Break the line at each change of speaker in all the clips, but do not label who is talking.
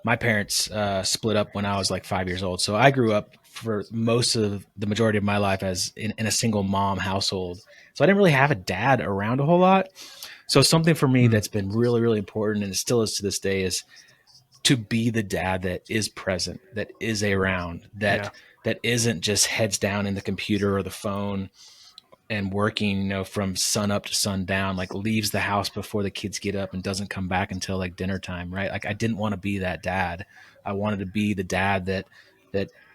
my parents split up when I was like 5 years old. So I grew up for most of the majority of my life as in a single mom household. So I didn't really have a dad around a whole lot. So something for me
Mm,
that's been really, really important, and it still is to this day, is to be the dad that is present, that is around,
yeah.
that isn't just heads down in the computer or the phone and working, from sun up to sundown, like leaves the house before the kids get up and doesn't come back until like dinner time, right? Like I didn't want to be that dad. I wanted to be the dad that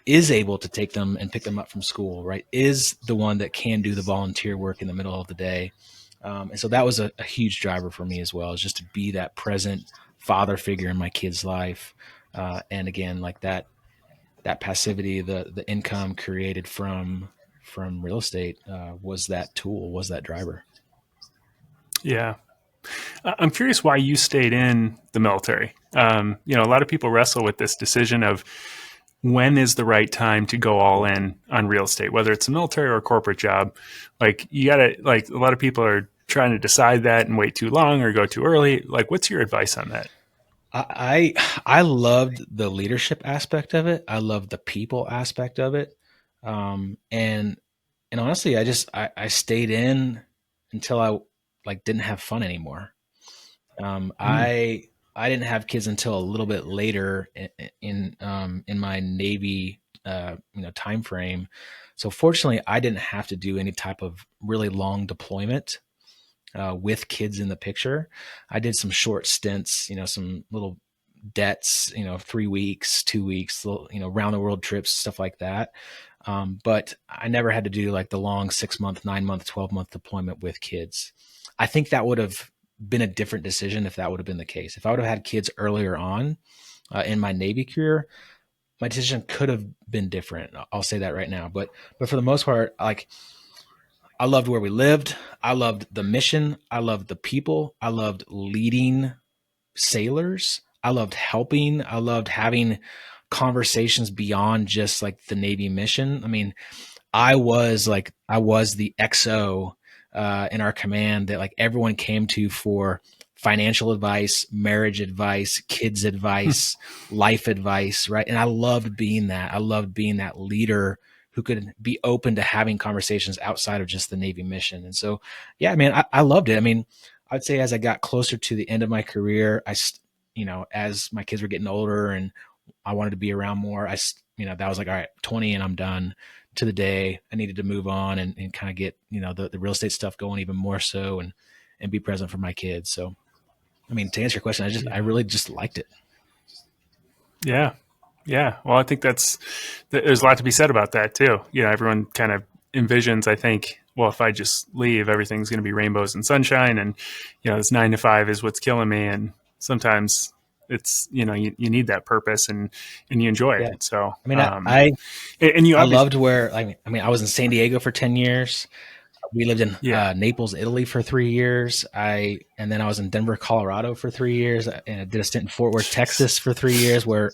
is able to take them and pick them up from school, right? Is the one that can do the volunteer work in the middle of the day. And so that was a huge driver for me as well, is just to be that present father figure in my kid's life. And again, like that passivity, the income created from real estate was that tool, was that driver.
Yeah. I'm curious why you stayed in the military. A lot of people wrestle with this decision of when is the right time to go all in on real estate, whether it's a military or a corporate job. Like you gotta, like a lot of people are trying to decide that and wait too long or go too early. Like, what's your advice on that?
I loved the leadership aspect of it. I loved the people aspect of it. And honestly, I stayed in until I like didn't have fun anymore. Um,
Mm,
I I didn't have kids until a little bit later in my Navy time frame. So fortunately, I didn't have to do any type of really long deployment with kids in the picture. I did some short stints, some little debts, 3 weeks, 2 weeks, round the world trips, stuff like that. But I never had to do like the long 6 month, 9 month, 12-month deployment with kids. I think that would have been a different decision if that would have been the case. If I would have had kids earlier on in my Navy career, my decision could have been different. I'll say that right now. But for the most part, like I loved where we lived. I loved the mission. I loved the people. I loved leading sailors. I loved helping. I loved having conversations beyond just like the Navy mission. I mean, I was the XO in our command that like everyone came to for financial advice, marriage advice, kids advice, life advice, right? And I loved being that. I loved being that leader who could be open to having conversations outside of just the Navy mission. And so, yeah, I mean, I loved it. I mean, I'd say as I got closer to the end of my career, as my kids were getting older and I wanted to be around more, that was like, all right, 20 and I'm done. To the day I needed to move on and kind of get, the real estate stuff going even more so and be present for my kids. So, I mean, to answer your question, I
yeah.
really just liked it.
Yeah. Yeah. Well, I think there's a lot to be said about that too. Everyone kind of envisions, I think, well, if I just leave, everything's going to be rainbows and sunshine. And, this 9 to 5 is what's killing me. And sometimes it's, you need that purpose and you enjoy
Yeah.
it. So,
I mean,
and you
I
obviously,
loved where, I was in San Diego for 10 years. We lived in
yeah.
Naples, Italy for 3 years. And then I was in Denver, Colorado for 3 years, and I did a stint in Fort Worth, Texas for 3 years, where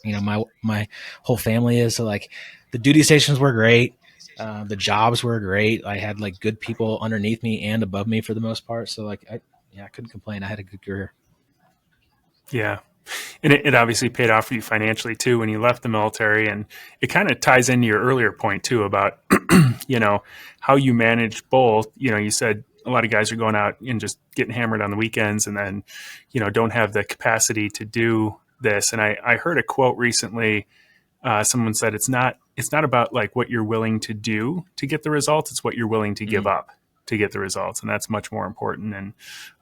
my whole family is. So like, the duty stations were great, the jobs were great. I had like good people underneath me and above me for the most part. So like, I couldn't complain. I had a good career.
Yeah. And it obviously paid off for you financially too when you left the military. And it kind of ties into your earlier point too about, how you manage both. You said a lot of guys are going out and just getting hammered on the weekends and then, don't have the capacity to do this. And I heard a quote recently. Someone said it's not about like what you're willing to do to get the results. It's what you're willing to give
Mm.
up to get the results. And that's much more important.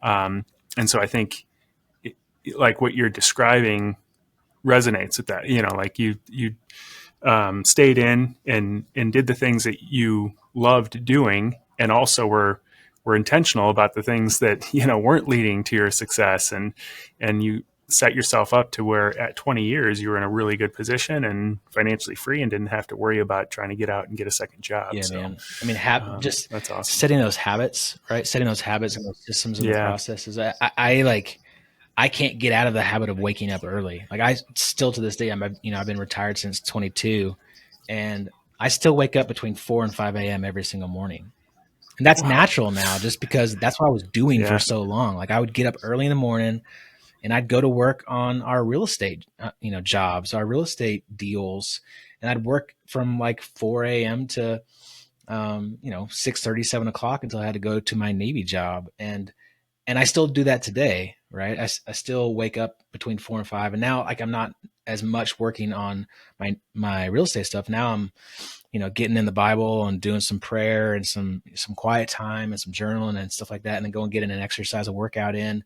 And so I think like what you're describing resonates with that. Like you stayed in and did the things that you loved doing, and also were intentional about the things that weren't leading to your success, and you set yourself up to where at 20 years you were in a really good position and financially free and didn't have to worry about trying to get out and get a second job.
Yeah,
So
man. I mean, just
that's awesome.
setting those habits, right? Setting those habits and those systems and the
Yeah.
processes. I can't get out of the habit of waking up early. Like I still to this day, I've been retired since 22, and I still wake up between 4 and 5 a.m. every single morning. And that's
Wow.
natural now, just because that's what I was doing for
Yeah.
so long. Like I would get up early in the morning, and I'd go to work on our real estate, jobs, our real estate deals. And I'd work from like 4 a.m. to, 6:30, 7 o'clock until I had to go to my Navy job. And I still do that today, right? I still wake up between 4 and 5, and now like I'm not as much working on my real estate stuff. Now I'm, getting in the Bible and doing some prayer and some quiet time and some journaling and stuff like that, and then go and get in an exercise, a workout in.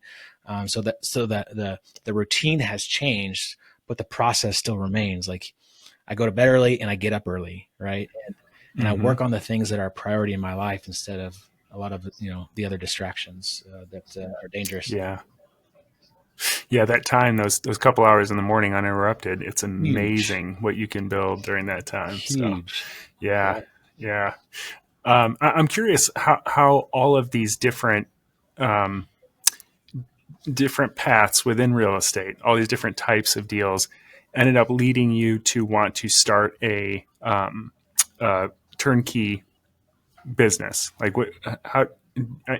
So that the routine has changed, but the process still remains. Like I go to bed early and I get up early, right? And I work on the things that are a priority in my life instead of a lot of the other distractions that are dangerous.
Yeah. Yeah, that time, those couple hours in the morning uninterrupted, it's
Huge,
amazing what you can build during that time. So,
huge.
yeah, yeah. I'm curious how all of these um, different paths within real estate, all these different types of deals, ended up leading you to want to start a turnkey business. Like what? How?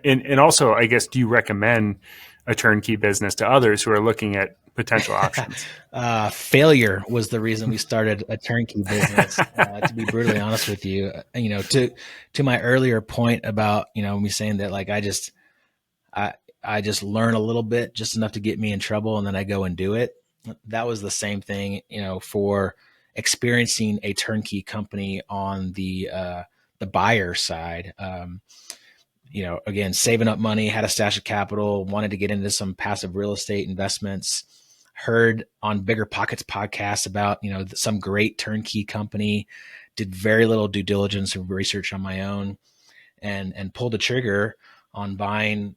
And also, I guess, do you recommend a turnkey business to others who are looking at potential options?
Failure was the reason we started a turnkey business. To be brutally honest with you, to my earlier point about me saying that like I just learn a little bit, just enough to get me in trouble, and then I go and do it. That was the same thing, for experiencing a turnkey company on the buyer side. Again, saving up money, had a stash of capital, wanted to get into some passive real estate investments, heard on Bigger Pockets podcast about, some great turnkey company, did very little due diligence and research on my own, and pulled the trigger on buying,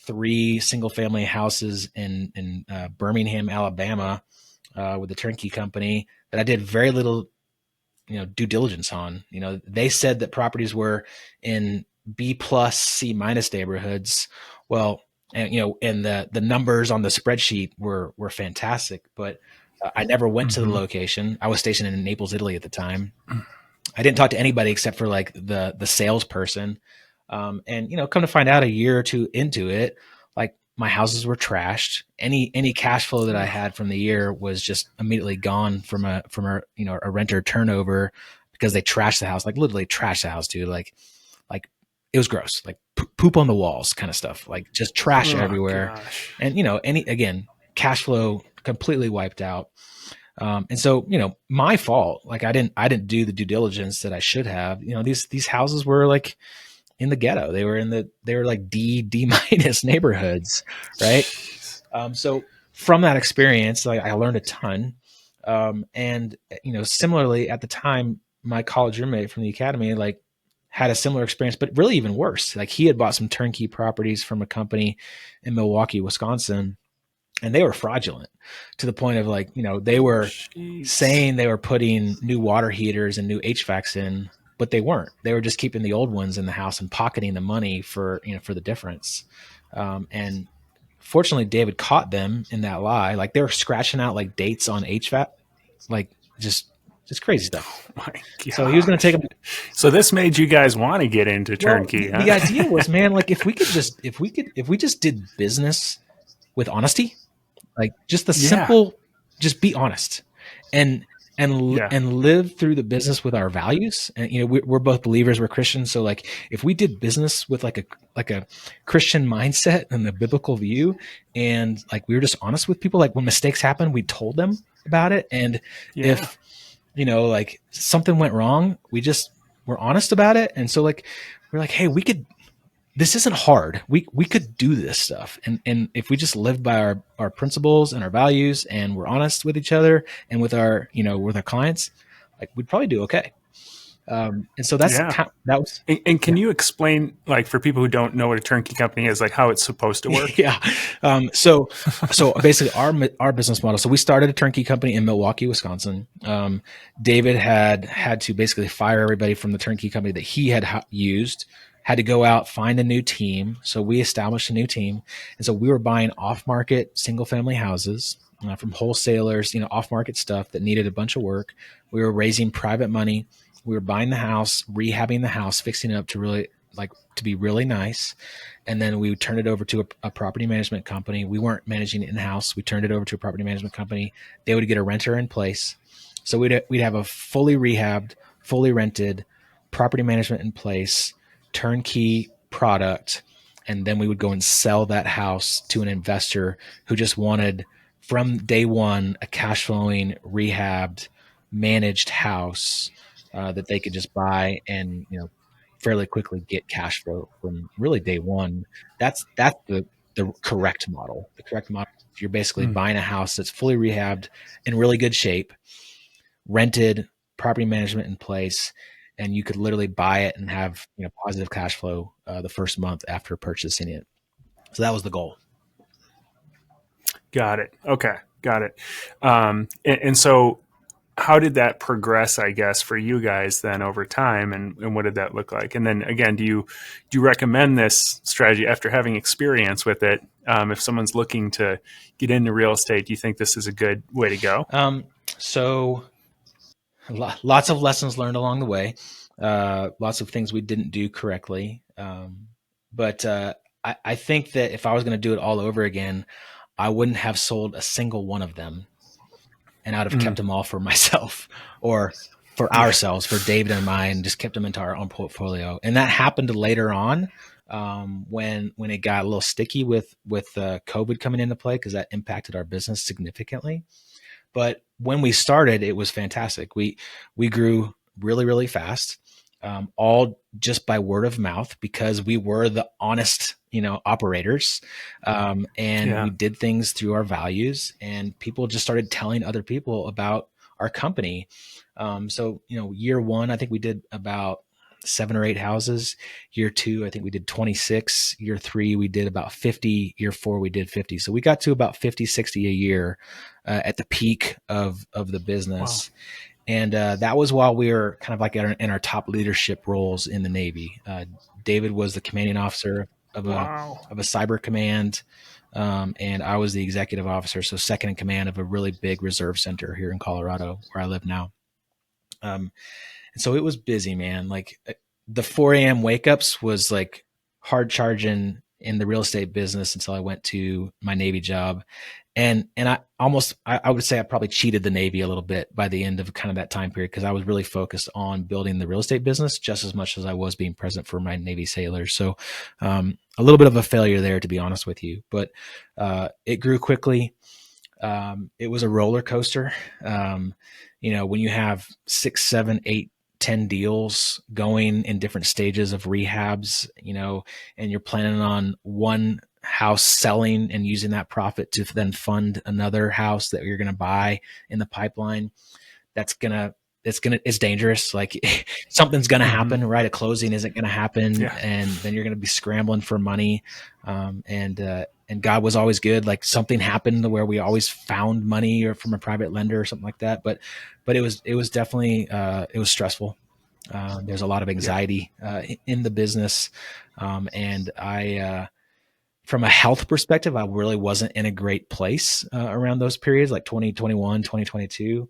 3 single family houses in Birmingham, Alabama, with a turnkey company that I did very little, due diligence on. They said that properties were in B plus, C minus neighborhoods. Well, and the numbers on the spreadsheet were fantastic, but I never went to the
Mm-hmm.
location. I was stationed in Naples, Italy at the time. I didn't talk to anybody except for like the salesperson. And come to find out a year or two into it, like my houses were trashed. Any cash flow that I had from the year was just immediately gone from a renter turnover because they trashed the house, like literally trashed the house, dude. Like it was gross, like poop on the walls kind of stuff, like just trash
Oh
everywhere.
gosh.
And again, cash flow completely wiped out. And so, my fault. Like I didn't do the due diligence that I should have. These houses were like in the ghetto. They were like D minus neighborhoods, right?
Jeez.
So from that experience, like I learned a ton. And similarly at the time, my college roommate from the academy, like had a similar experience, but really even worse. Like he had bought some turnkey properties from a company in Milwaukee, Wisconsin, and they were fraudulent to the point of like, they were
Jeez.
saying they were putting new water heaters and new HVACs in, but they weren't. They were just keeping the old ones in the house and pocketing the money for the difference. And fortunately, David caught them in that lie. Like they were scratching out like dates on HVAC, like just crazy stuff.
My
So he was going to take
gosh.
them.
So this made you guys want to get into
Well,
turnkey, huh?
the idea was, man, like if we just did business with honesty, like just the
Yeah.
simple, just be honest and
Yeah.
and live through the business with our values. And we're both believers, we're Christians, so like if we did business with like a Christian mindset and the biblical view, and like we were just honest with people, like when mistakes happen, we told them about it. And
Yeah.
if like something went wrong, we just were honest about it. And so like we're like, hey, this isn't hard. We could do this stuff. And if we just live by our principles and our values, and we're honest with each other and with our, with our clients, like we'd probably do okay. And so
Yeah.
that was,
And can
yeah.
you explain, like, for people who don't know what a turnkey company is, like how it's supposed to work?
Yeah. So basically our business model. So we started a turnkey company in Milwaukee, Wisconsin. David had to basically fire everybody from the turnkey company that he had used, had to go out, find a new team. So we established a new team. And so we were buying off market single family houses from wholesalers, off market stuff that needed a bunch of work. We were raising private money. We were buying the house, rehabbing the house, fixing it up to really like to be really nice. And then we would turn it over to a property management company. We weren't managing it in-house. We turned it over to a property management company. They would get a renter in place. So we'd have a fully rehabbed, fully rented property management in place, turnkey product, and then we would go and sell that house to an investor who just wanted from day one a cash flowing, rehabbed, managed house that they could just buy and fairly quickly get cash flow from really day one. That's the correct model. The correct model. You're basically
Mm.
buying a house that's fully rehabbed in really good shape, rented, property management in place, and you could literally buy it and have positive cash flow the first month after purchasing it. So that was the goal.
Got it. Okay. Got it. And so how did that progress, I guess, for you guys then over time, and what did that look like? And then again, do you recommend this strategy after having experience with it? If someone's looking to get into real estate, do you think this is a good way to go?
So lots of lessons learned along the way, lots of things we didn't do correctly. But I think that if I was going to do it all over again, I wouldn't have sold a single one of them, and I'd have kept them all for myself or for ourselves, for David and mine, just kept them into our own portfolio. And that happened later on when it got a little sticky with COVID coming into play, because that impacted our business significantly. But when we started, it was fantastic. We grew really, really fast, all just by word of mouth, because we were the honest, operators. And we did things through our values, and people just started telling other people about our company. So, year one, I think we did about 7 or 8 houses. Year 2, I think we did 26. Year 3, we did about 50. Year 4, we did 50. So we got to about 50, 60 a year at the peak of the business. Wow. And that was while we were kind of like in our top leadership roles in the Navy. David was the commanding officer of a cyber command, and I was the executive officer, so second in command of a really big reserve center here in Colorado, where I live now. And so it was busy, man. Like the 4 a.m. wake ups was like hard charging in the real estate business until I went to my Navy job. And I would say I probably cheated the Navy a little bit by the end of kind of that time period, because I was really focused on building the real estate business just as much as I was being present for my Navy sailors. So a little bit of a failure there, to be honest with you, but it grew quickly. It was a roller coaster. When you have 6, 7, 8, 10 deals going in different stages of rehabs, and you're planning on one house selling and using that profit to then fund another house that you're going to buy in the pipeline, it's dangerous. Like something's going to happen, right? A closing isn't going to happen. And then you're going to be scrambling for money. And God was always good. Like something happened where we always found money or from a private lender or something like that. But it was definitely, it was stressful. There's a lot of anxiety in the business. And from a health perspective, I really wasn't in a great place around those periods, like 2021, 2022.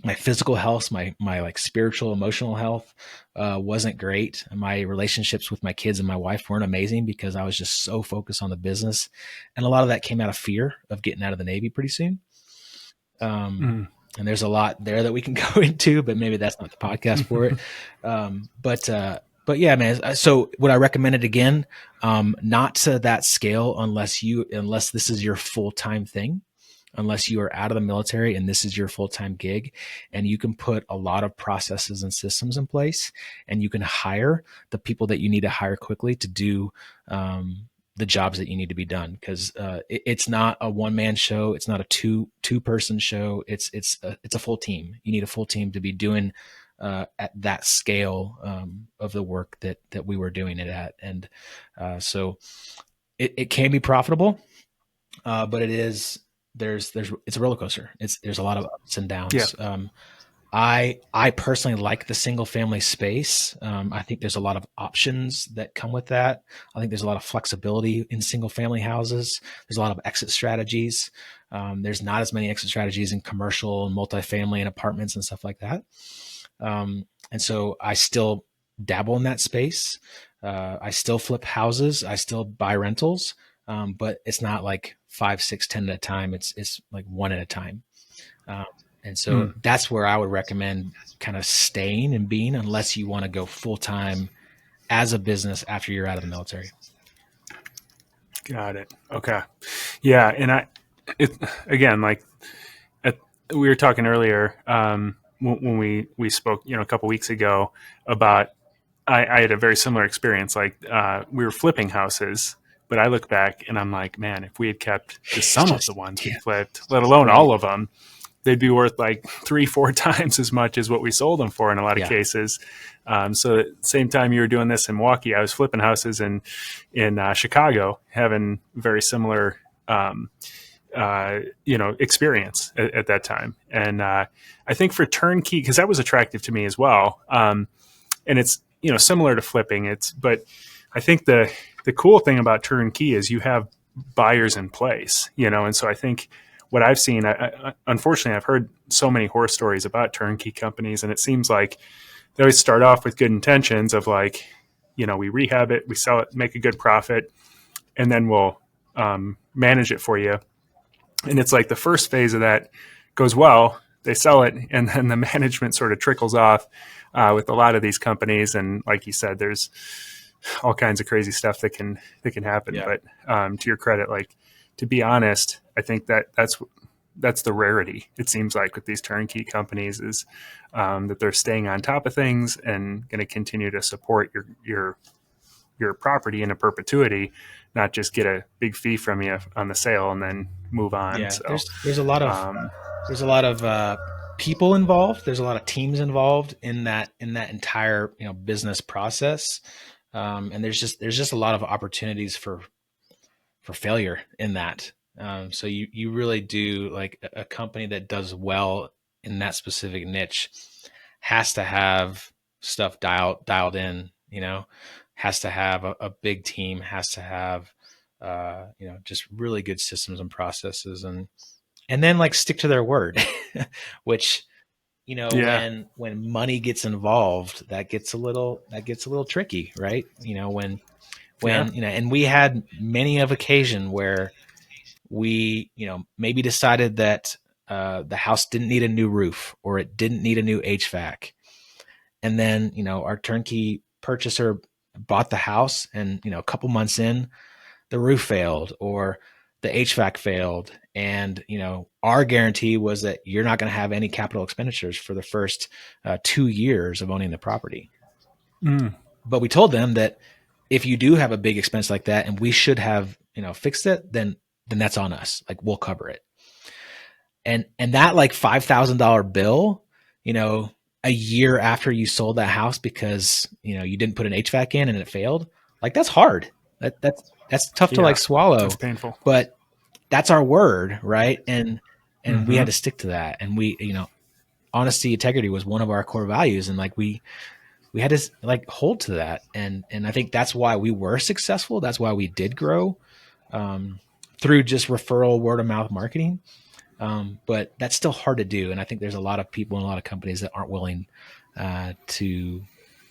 My physical health, my like spiritual, emotional health wasn't great. My relationships with my kids and my wife weren't amazing, because I was just so focused on the business. And a lot of that came out of fear of getting out of the Navy pretty soon. And there's a lot there that we can go into, but maybe that's not the podcast for it. But yeah, man. So would I recommend it again? Not to that scale, unless this is your full-time thing, unless you are out of the military and this is your full-time gig, and you can put a lot of processes and systems in place, and you can hire the people that you need to hire quickly to do the jobs that you need to be done. Because it's not a one-man show. It's not a two-person show. It's a full team. You need a full team to be doing at that scale of the work that we were doing it at. And so it can be profitable, but it's a roller coaster. There's a lot of ups and downs. I personally like the single family space. I think there's a lot of options that come with that. I think there's a lot of flexibility in single family houses. There's a lot of exit strategies. There's not as many exit strategies in commercial and multifamily and apartments and stuff like that. And so I still dabble in that space. I still flip houses. I still buy rentals, but it's not like 5, 6, 10 at a time. It's like one at a time. Um, and so
Mm,
that's where I would recommend kind of staying and being, unless you want to go full time as a business after you're out of the military.
got it. Okay. Yeah. And it, again, like at, we were talking earlier, when we spoke, a couple weeks ago about, I had a very similar experience. Like, we were flipping houses, but I look back and I'm like, man, if we had kept just
It's
some of the
just,
ones we
yeah,
flipped, let alone
right.
all of them, they'd be worth like 3, 4 times as much as what we sold them for in a lot of
Yeah.
cases. So at the same time you were doing this in Milwaukee, I was flipping houses in Chicago, having very similar, experience at that time. And I think for turnkey, because that was attractive to me as well. And it's, similar to flipping. But I think the cool thing about turnkey is you have buyers in place, and so I think what I've seen, unfortunately, I've heard so many horror stories about turnkey companies, and it seems like they always start off with good intentions of like, we rehab it, we sell it, make a good profit, and then we'll manage it for you. And it's like the first phase of that goes well, they sell it, and then the management sort of trickles off with a lot of these companies. And like you said, there's all kinds of crazy stuff that can happen.
Yeah.
But to your credit, like, to be honest, I think that's the rarity. It seems like with these turnkey companies is that they're staying on top of things and going to continue to support your property into perpetuity, not just get a big fee from you on the sale and then move on.
Yeah.
So um,
There's a lot of people involved. There's a lot of teams involved in that entire business process, and there's just a lot of opportunities for failure in that. So you really do, like, a company that does well in that specific niche has to have stuff dialed in. Has to have a big team. Has to have just really good systems and processes, and then like stick to their word, which
yeah,
when money gets involved, that gets a little tricky, right?
yeah.
And we had many of occasion where we maybe decided that the house didn't need a new roof or it didn't need a new HVAC, and then our turnkey purchaser bought the house, and a couple months in, the roof failed or the HVAC failed. And, our guarantee was that you're not going to have any capital expenditures for the first 2 years of owning the property.
Mm,
But we told them that if you do have a big expense like that and we should have, fixed it, then that's on us. Like, we'll cover it. And that like $5,000 bill, a year after you sold that house because, you didn't put an HVAC in and it failed, like, that's hard. That's tough to like
yeah, that's
swallow,
painful.
but that's our word, right? And we
Mm-hmm.
had to stick to that. And we, honesty, integrity was one of our core values, and like we had to like hold to that. And I think that's why we were successful. That's why we did grow through just referral, word of mouth marketing. But that's still hard to do, and I think there's a lot of people and a lot of companies that aren't willing to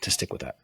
stick with that.